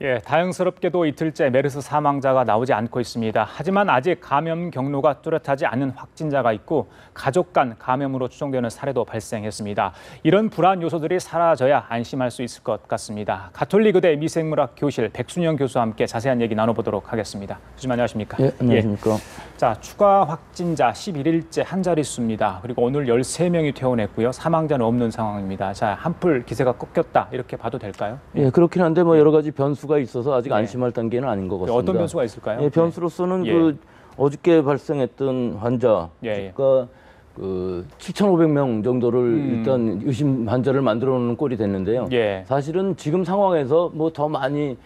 예, 다행스럽게도 이틀째 메르스 사망자가 나오지 않고 있습니다. 하지만 아직 감염 경로가 뚜렷하지 않은 확진자가 있고 가족 간 감염으로 추정되는 사례도 발생했습니다. 이런 불안 요소들이 사라져야 안심할 수 있을 것 같습니다. 가톨릭의대 미생물학 교실 백순영 교수와 함께 자세한 얘기 나눠보도록 하겠습니다. 교수님 안녕하십니까? 예, 안녕하십니까? 자, 추가 확진자 11일째 한 자릿수입니다. 그리고 오늘 13명이 퇴원했고요. 사망자는 없는 상황입니다. 자, 한풀 기세가 꺾였다 이렇게 봐도 될까요? 예, 그렇긴 한데 뭐 여러 가지 변수가 있어서 아직 안심할 단계는 아닌 것 같습니다. 어떤 변수가 있을까요? 예, 변수로서는 그 어저께 발생했던 환자가 그 7,500명 정도를 일단 의심 환자를 만들어 놓는 꼴이 됐는데요. 사실은 지금 상황에서 뭐 더 많이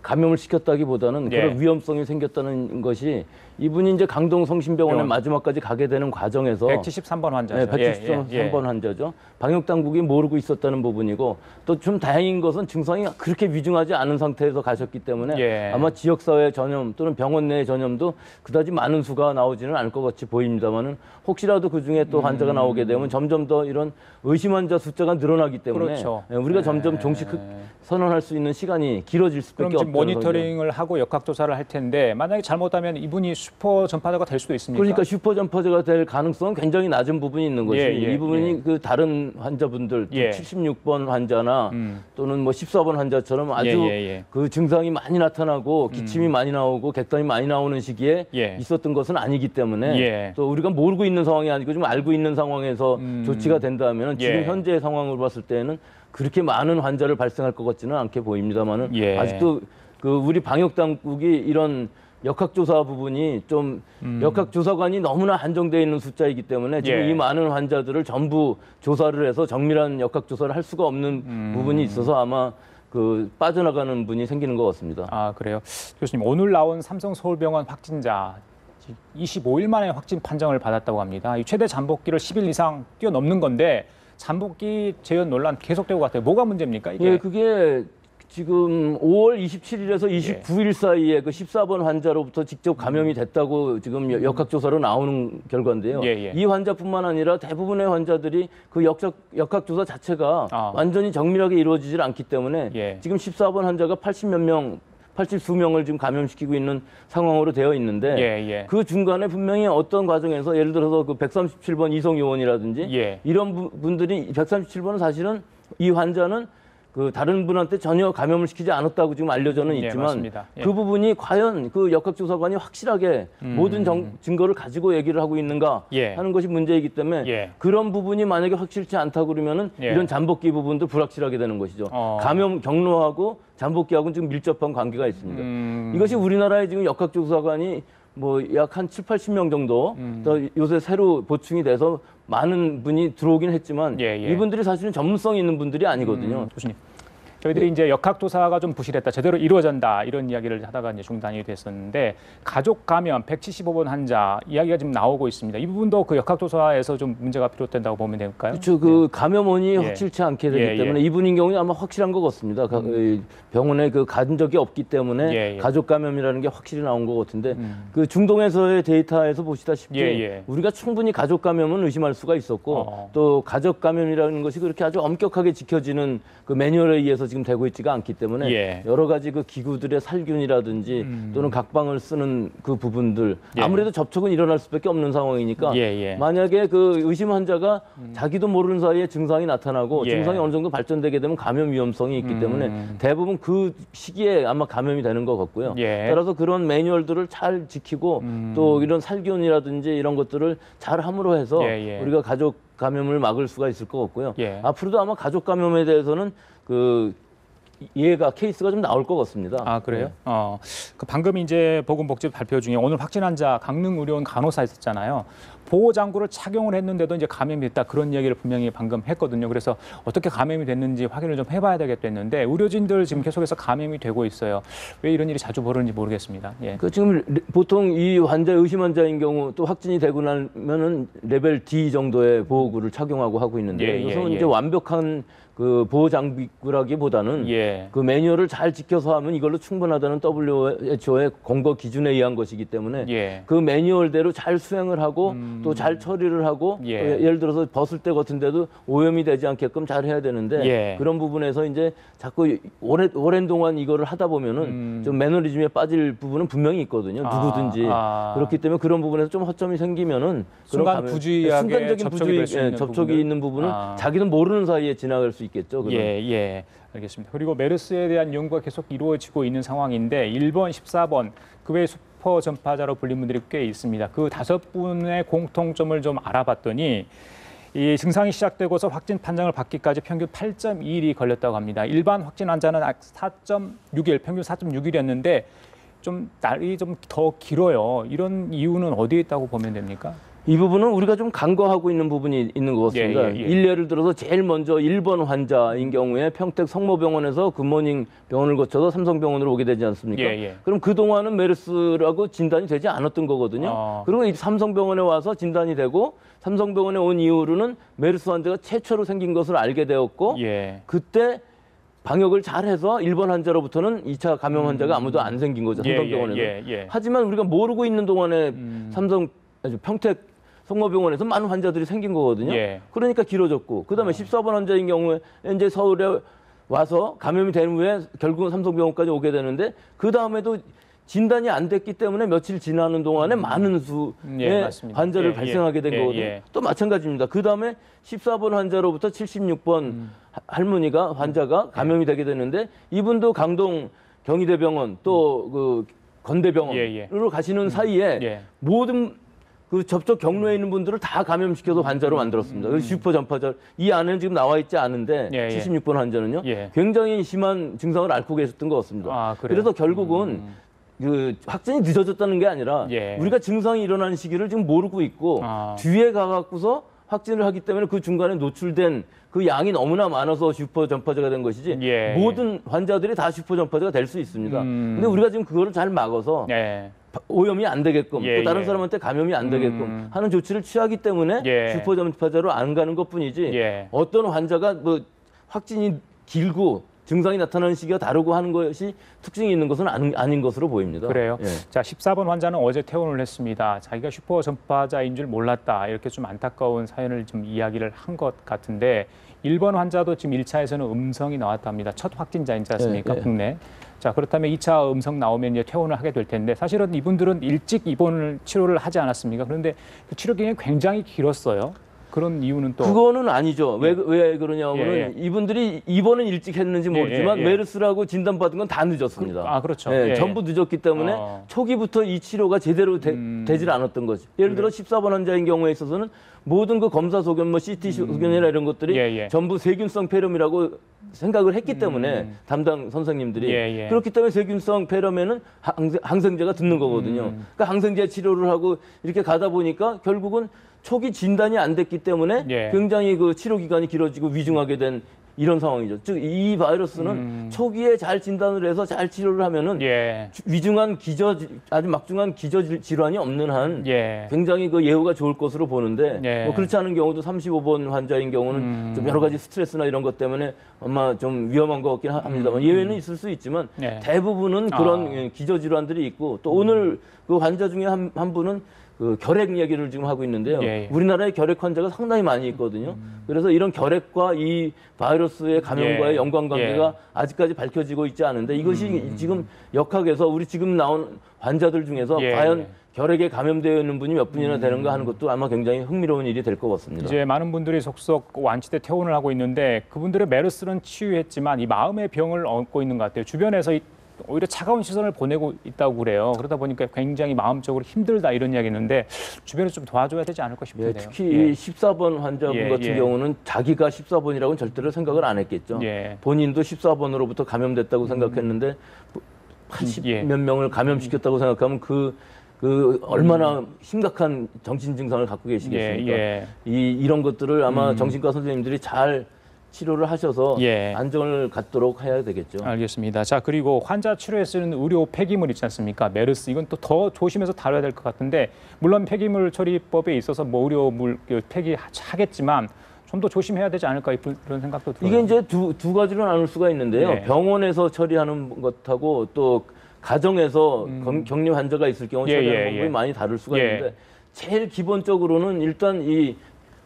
감염을 시켰다기보다는 그런 위험성이 생겼다는 것이 이분이 이제 강동 성심병원에 마지막까지 가게 되는 과정에서 173번 환자죠. 네, 173번 환자죠. 방역 당국이 모르고 있었다는 부분이고 또 좀 다행인 것은 증상이 그렇게 위중하지 않은 상태에서 가셨기 때문에 아마 지역사회 전염 또는 병원 내 전염도 그다지 많은 수가 나오지는 않을 것 같이 보입니다만은 혹시라도 그중에 또 환자가 나오게 되면 점점 더 이런 의심 환자 숫자가 늘어나기 때문에 우리가 점점 종식 선언할 수 있는 시간이 길어질 수밖에 없다는 모니터링을 하고 역학조사를 할 텐데 만약에 잘못하면 이분이 슈퍼 전파자가 될 수도 있습니까? 그러니까 슈퍼 전파자가 될 가능성은 굉장히 낮은 부분이 있는 것이 이 부분이 그 다른 환자분들 76번 환자나 또는 뭐 14번 환자처럼 아주 그 증상이 많이 나타나고 기침이 많이 나오고 객단이 많이 나오는 시기에 있었던 것은 아니기 때문에 또 우리가 모르고 있는 상황이 아니고 좀 알고 있는 상황에서 조치가 된다면 지금 현재 상황으로 봤을 때는 그렇게 많은 환자를 발생할 것 같지는 않게 보입니다만은 아직도 그 우리 방역 당국이 이런 역학조사 부분이 좀 역학조사관이 너무나 한정되어 있는 숫자이기 때문에 지금 이 많은 환자들을 전부 조사를 해서 정밀한 역학조사를 할 수가 없는 부분이 있어서 아마 그 빠져나가는 분이 생기는 것 같습니다. 아, 그래요? 교수님, 오늘 나온 삼성서울병원 확진자 25일 만에 확진 판정을 받았다고 합니다. 이 최대 잠복기를 10일 이상 뛰어넘는 건데 잠복기 재현 논란 계속되고 같아요. 뭐가 문제입니까? 이게? 예, 그게 지금 5월 27일에서 29일 사이에 그 14번 환자로부터 직접 감염이 됐다고 지금 역학조사로 나오는 결과인데요. 이 환자뿐만 아니라 대부분의 환자들이 그 역학조사 자체가 완전히 정밀하게 이루어지질 않기 때문에 지금 14번 환자가 80몇 명 80수명을 지금 감염시키고 있는 상황으로 되어 있는데 그 중간에 분명히 어떤 과정에서 예를 들어서 그 137번 이성 요원이라든지 이런 분들이 137번은 사실은 이 환자는 그 다른 분한테 전혀 감염을 시키지 않았다고 지금 알려져는 있지만 그 부분이 과연 그 역학조사관이 확실하게 모든 증거를 가지고 얘기를 하고 있는가 하는 것이 문제이기 때문에 그런 부분이 만약에 확실치 않다고 그러면은 이런 잠복기 부분도 불확실하게 되는 것이죠. 감염 경로하고 잠복기하고는 지금 밀접한 관계가 있습니다. 이것이 우리나라의 지금 역학조사관이 뭐 약 한 7, 80명 정도 더 요새 새로 보충이 돼서 많은 분이 들어오긴 했지만 이분들이 사실은 전문성이 있는 분들이 아니거든요. 교수님, 저희들이 이제 역학조사가 좀 부실했다, 제대로 이루어진다 이런 이야기를 하다가 이제 중단이 됐었는데 가족 감염 175번 환자 이야기가 지금 나오고 있습니다. 이 부분도 그 역학조사에서 좀 문제가 비롯된다고 보면 될까요? 그렇죠. 그 감염원이 확실치 않게 되기 때문에 이분인 경우는 아마 확실한 것 같습니다. 병원에 그 간 적이 없기 때문에 가족 감염이라는 게 확실히 나온 것 같은데 그 중동에서의 데이터에서 보시다시피 우리가 충분히 가족 감염은 의심할 수가 있었고 또 가족 감염이라는 것이 그렇게 아주 엄격하게 지켜지는 그 매뉴얼에 의해서 지금 되고 있지가 않기 때문에 여러 가지 그 기구들의 살균이라든지 또는 각방을 쓰는 그 부분들 아무래도 접촉은 일어날 수밖에 없는 상황이니까 만약에 그 의심 환자가 자기도 모르는 사이에 증상이 나타나고 증상이 어느 정도 발전되게 되면 감염 위험성이 있기 때문에 대부분 그 시기에 아마 감염이 되는 것 같고요. 따라서 그런 매뉴얼들을 잘 지키고 또 이런 살균이라든지 이런 것들을 잘 함으로 해서 우리가 가족 감염을 막을 수가 있을 것 같고요. 앞으로도 아마 가족 감염에 대해서는 그 케이스가 좀 나올 것 같습니다. 아, 그래요? 그 방금 이제 보건복지부 발표 중에 오늘 확진 환자 강릉 의료원 간호사 있었잖아요. 보호 장구를 착용을 했는데도 이제 감염이 됐다 그런 이야기를 분명히 방금 했거든요. 그래서 어떻게 감염이 됐는지 확인을 좀 해봐야 되겠다는데 의료진들 지금 계속해서 감염이 되고 있어요. 왜 이런 일이 자주 벌어지는지 모르겠습니다. 그 지금 보통 이 환자 의심 환자인 경우 또 확진이 되고 나면은 레벨 D 정도의 보호구를 착용하고 하고 있는데 이것은 이제 완벽한 그 보호 장비라기보다는 그 매뉴얼을 잘 지켜서 하면 이걸로 충분하다는 WHO의 권고 기준에 의한 것이기 때문에 그 매뉴얼대로 잘 수행을 하고 또 잘 처리를 하고 또 예를 들어서 벗을 때 같은 데도 오염이 되지 않게끔 잘 해야 되는데 그런 부분에서 이제 자꾸 오랜 동안 이거를 하다 보면은 좀 매너리즘에 빠질 부분은 분명히 있거든요. 누구든지. 그렇기 때문에 그런 부분에서 좀 허점이 생기면은 순간 부주의하게 순간적인 접촉이 있는 부분은 자기는 모르는 사이에 지나갈 수 있겠죠. 알겠습니다. 그리고 메르스에 대한 연구가 계속 이루어지고 있는 상황인데 1번, 14번 그 외에 슈퍼 전파자로 불린 분들이 꽤 있습니다. 그 5분의 공통점을 좀 알아봤더니 이 증상이 시작되고서 확진 판정을 받기까지 평균 8.2일이 걸렸다고 합니다. 일반 확진 환자는 4.6일, 평균 4.6일이었는데 좀 날이 좀 더 길어요. 이런 이유는 어디에 있다고 보면 됩니까? 이 부분은 우리가 좀 간과하고 있는 부분이 있는 것 같습니다. 일례를 들어서 제일 먼저 1번 환자인 경우에 평택 성모병원에서 굿모닝 병원을 거쳐서 삼성병원으로 오게 되지 않습니까? 그럼 그동안은 메르스라고 진단이 되지 않았던 거거든요. 그리고 이 삼성병원에 와서 진단이 되고 삼성병원에 온 이후로는 메르스 환자가 최초로 생긴 것을 알게 되었고 그때 방역을 잘해서 1번 환자로부터는 2차 감염 환자가 아무도 안 생긴 거죠. 삼성병원에서. 하지만 우리가 모르고 있는 동안에 평택 성모병원에서 많은 환자들이 생긴 거거든요. 그러니까 길어졌고 그다음에 14번 환자인 경우에 이제 서울에 와서 감염이 된 후에 결국은 삼성병원까지 오게 되는데 그다음에도 진단이 안 됐기 때문에 며칠 지나는 동안에 많은 수의 환자를 발생하게 된 거거든요. 또 마찬가지입니다. 그다음에 14번 환자로부터 76번 할머니가 환자가 감염이 되게 되는데 이분도 강동 경희대병원 또 그 건대병원으로 가시는 사이에 모든 그 접촉 경로에 있는 분들을 다 감염시켜서 환자로 만들었습니다. 슈퍼 전파자 이 안에는 지금 나와 있지 않은데 76번 환자는요. 굉장히 심한 증상을 앓고 계셨던 것 같습니다. 그래서 결국은 그 확진이 늦어졌다는 게 아니라 우리가 증상이 일어나는 시기를 지금 모르고 있고 뒤에 가갖고서 확진을 하기 때문에 그 중간에 노출된 그 양이 너무나 많아서 슈퍼 전파자가 된 것이지 모든 환자들이 다 슈퍼 전파자가 될 수 있습니다. 근데 우리가 지금 그거를 잘 막아서 오염이 안 되게끔 또 다른 사람한테 감염이 안 되게끔 하는 조치를 취하기 때문에 슈퍼 전파자로 안 가는 것뿐이지 어떤 환자가 뭐 확진이 길고 증상이 나타나는 시기가 다르고 하는 것이 특징이 있는 것은 아닌 것으로 보입니다. 그래요. 자, 14번 환자는 어제 퇴원을 했습니다. 자기가 슈퍼 전파자인 줄 몰랐다. 이렇게 좀 안타까운 사연을 좀 이야기를 한 것 같은데 1번 환자도 지금 1차에서는 음성이 나왔답니다. 첫 확진자이지 않습니까? 국내. 자, 그렇다면 2차 음성 나오면 이제 퇴원을 하게 될 텐데 사실은 이분들은 일찍 입원을 치료를 하지 않았습니까? 그런데 그 치료 기간이 굉장히 길었어요. 그런 이유는 또 그거는 아니죠. 왜 그러냐면은 이분들이 입원은 일찍 했는지 모르지만 메르스라고 진단받은 건 다 늦었습니다. 그렇죠. 전부 늦었기 때문에 초기부터 이 치료가 제대로 되질 않았던 거죠. 예를 들어 14번 환자인 경우에 있어서는 모든 그 검사 소견, 뭐 CT 소견이나 이런 것들이 전부 세균성 폐렴이라고 생각을 했기 때문에 담당 선생님들이 그렇기 때문에 세균성 폐렴에는 항생제가 듣는 거거든요. 그러니까 항생제 치료를 하고 이렇게 가다 보니까 결국은 초기 진단이 안 됐기 때문에 굉장히 그 치료 기간이 길어지고 위중하게 된 이런 상황이죠. 즉 이 바이러스는 초기에 잘 진단을 해서 잘 치료를 하면은 위중한 아주 막중한 기저 질환이 없는 한 굉장히 그 예후가 좋을 것으로 보는데 뭐 그렇지 않은 경우도 35번 환자인 경우는 좀 여러 가지 스트레스나 이런 것 때문에 아마 좀 위험한 것 같긴 합니다만 예외는 있을 수 있지만 대부분은 그런 기저 질환들이 있고 또 오늘 그 환자 중에 한 분은 그 결핵 얘기를 지금 하고 있는데요. 우리나라에 결핵 환자가 상당히 많이 있거든요. 그래서 이런 결핵과 이 바이러스의 감염과의 연관관계가 아직까지 밝혀지고 있지 않은데 이것이 지금 역학에서 우리 지금 나온 환자들 중에서 과연 결핵에 감염되어 있는 분이 몇 분이나 되는가 하는 것도 아마 굉장히 흥미로운 일이 될 것 같습니다. 이제 많은 분들이 속속 완치돼 퇴원을 하고 있는데 그분들의 메르스는 치유했지만 이 마음의 병을 얹고 있는 것 같아요. 주변에서 오히려 차가운 시선을 보내고 있다고 그래요. 그러다 보니까 굉장히 마음적으로 힘들다 이런 이야기 했는데 주변에서 좀 도와줘야 되지 않을까 싶은데요. 특히 14번 환자분 같은 경우는 자기가 14번이라고는 절대로 생각을 안 했겠죠. 본인도 14번으로부터 감염됐다고 생각했는데 80 몇 명을 감염시켰다고 생각하면 그 얼마나 심각한 정신 증상을 갖고 계시겠습니까? 이런 것들을 아마 정신과 선생님들이 잘 치료를 하셔서 안정을 갖도록 해야 되겠죠. 알겠습니다. 자, 그리고 환자 치료에 쓰는 의료 폐기물 있지 않습니까? 메르스 이건 또 더 조심해서 다뤄야 될 것 같은데 물론 폐기물 처리법에 있어서 뭐 의료물 폐기하겠지만 좀 더 조심해야 되지 않을까 이런 생각도 들어요. 이게 이제 두 가지로 나눌 수가 있는데요. 예. 병원에서 처리하는 것하고 또 가정에서 격리 환자가 있을 경우 처리하는 방법이 많이 다를 수가 있는데 제일 기본적으로는 일단 이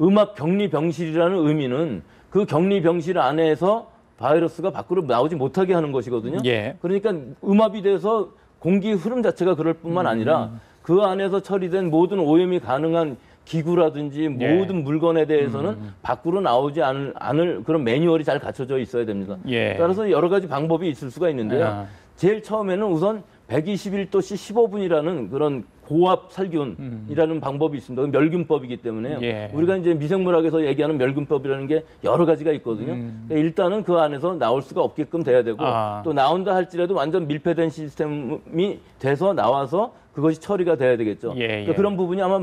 음압 격리 병실이라는 의미는 그 격리 병실 안에서 바이러스가 밖으로 나오지 못하게 하는 것이거든요. 그러니까 음압이 돼서 공기 흐름 자체가 그럴 뿐만 아니라 그 안에서 처리된 모든 오염이 가능한 기구라든지 모든 물건에 대해서는 밖으로 나오지 않을 그런 매뉴얼이 잘 갖춰져 있어야 됩니다. 따라서 여러 가지 방법이 있을 수가 있는데요. 제일 처음에는 우선 121도씨 15분이라는 그런 고압 살균이라는 방법이 있습니다. 멸균법이기 때문에 우리가 이제 미생물학에서 얘기하는 멸균법이라는 게 여러 가지가 있거든요. 그러니까 일단은 그 안에서 나올 수가 없게끔 돼야 되고 또 나온다 할지라도 완전 밀폐된 시스템이 돼서 나와서 그것이 처리가 돼야 되겠죠. 그러니까 그런 부분이 아마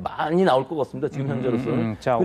많이 나올 것 같습니다. 지금 현재로서는. 자,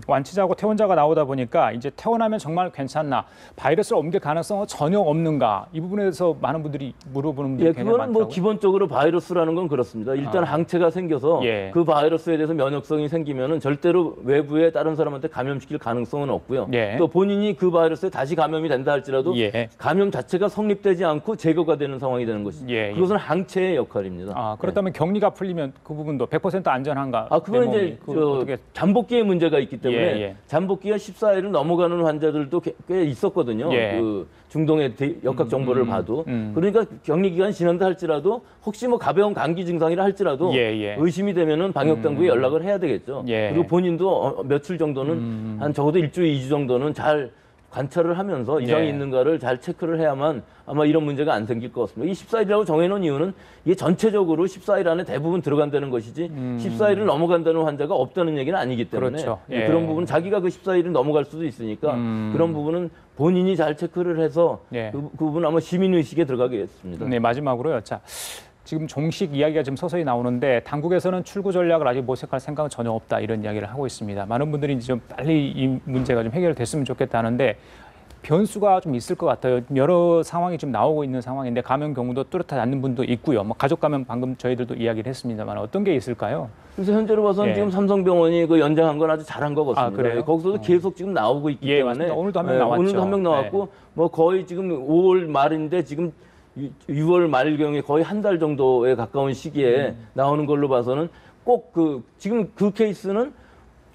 완치자하고 퇴원자가 나오다 보니까 이제 퇴원하면 정말 괜찮나, 바이러스를 옮길 가능성은 전혀 없는가, 이 부분에서 많은 분들이 물어보는 분들이 굉장히 그거는 많다고요. 뭐 기본적으로 바이러스라는 건 그렇습니다. 일단 항체가 생겨서 그 바이러스에 대해서 면역성이 생기면은 절대로 외부에 다른 사람한테 감염시킬 가능성은 없고요. 또 본인이 그 바이러스에 다시 감염이 된다 할지라도 감염 자체가 성립되지 않고 제거가 되는 상황이 되는 것이죠. 그것은 항체의 역할입니다. 그렇다면 격리가 풀리면 그 부분도 100% 안전한가? 그건 이제 잠복기의 문제가 있기 때문에 잠복기가 14일을 넘어가는 환자들도 꽤 있었거든요. 그 중동의 역학 정보를 봐도. 그러니까 격리 기간 지난다 할지라도 혹시 뭐 가벼운 감기 증상이라 할지라도 의심이 되면은 방역 당국에 연락을 해야 되겠죠. 그리고 본인도 며칠 정도는 한 적어도 일주일, 2주 정도는 잘 관찰을 하면서 이상이 있는가를 잘 체크를 해야만 아마 이런 문제가 안 생길 것 같습니다. 이 14일이라고 정해놓은 이유는 이게 전체적으로 14일 안에 대부분 들어간다는 것이지 14일을 넘어간다는 환자가 없다는 얘기는 아니기 때문에 그런 부분은 자기가 그 14일을 넘어갈 수도 있으니까 그런 부분은 본인이 잘 체크를 해서 그 부분은 아마 시민의식에 들어가겠습니다. 네, 마지막으로요. 자, 지금 종식 이야기가 지금 서서히 나오는데 당국에서는 출구 전략을 아직 모색할 생각은 전혀 없다, 이런 이야기를 하고 있습니다. 많은 분들이 이제 좀 빨리 이 문제가 좀 해결됐으면 좋겠다는데 변수가 좀 있을 것 같아요. 여러 상황이 지금 나오고 있는 상황인데 감염 경우도 뚜렷하지 않는 분도 있고요. 뭐 가족 감염 방금 저희들도 이야기를 했습니다만 어떤 게 있을까요? 그래서 현재로 봐서는 지금 삼성병원이 그 연장한 건 아주 잘한 것 같습니다. 그래요? 거기서도 계속 지금 나오고 있기 때문에 맞습니다. 오늘도 한 명 나왔죠. 오늘도 한 명 나왔고 뭐 거의 지금 5월 말인데 지금 6월 말경에 거의 한 달 정도에 가까운 시기에 나오는 걸로 봐서는 꼭 지금 그 케이스는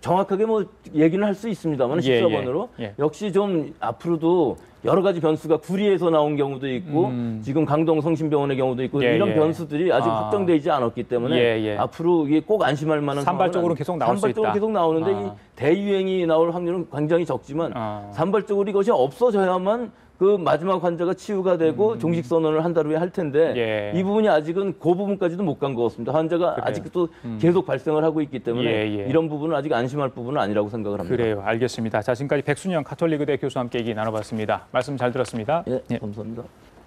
정확하게 뭐 얘기는 할 수 있습니다만 14번으로 역시 좀 앞으로도 여러 가지 변수가 구리에서 나온 경우도 있고 지금 강동 성심병원의 경우도 있고 이런 변수들이 아직 확정되지 않았기 때문에 앞으로 이게 꼭 안심할 만한 산발적으로 계속 나올 수 있다. 산발적으로 계속 나오는데 이 대유행이 나올 확률은 굉장히 적지만 산발적으로 이것이 없어져야만 그 마지막 환자가 치유가 되고 종식 선언을 한 달 후에 할 텐데 이 부분이 아직은 그 부분까지도 못 간 것 같습니다. 환자가 아직도 계속 발생을 하고 있기 때문에 이런 부분은 아직 안심할 부분은 아니라고 생각을 합니다. 그래요. 알겠습니다. 자, 지금까지 백순영 가톨릭의대 교수와 함께 얘기 나눠봤습니다. 말씀 잘 들었습니다. 감사합니다.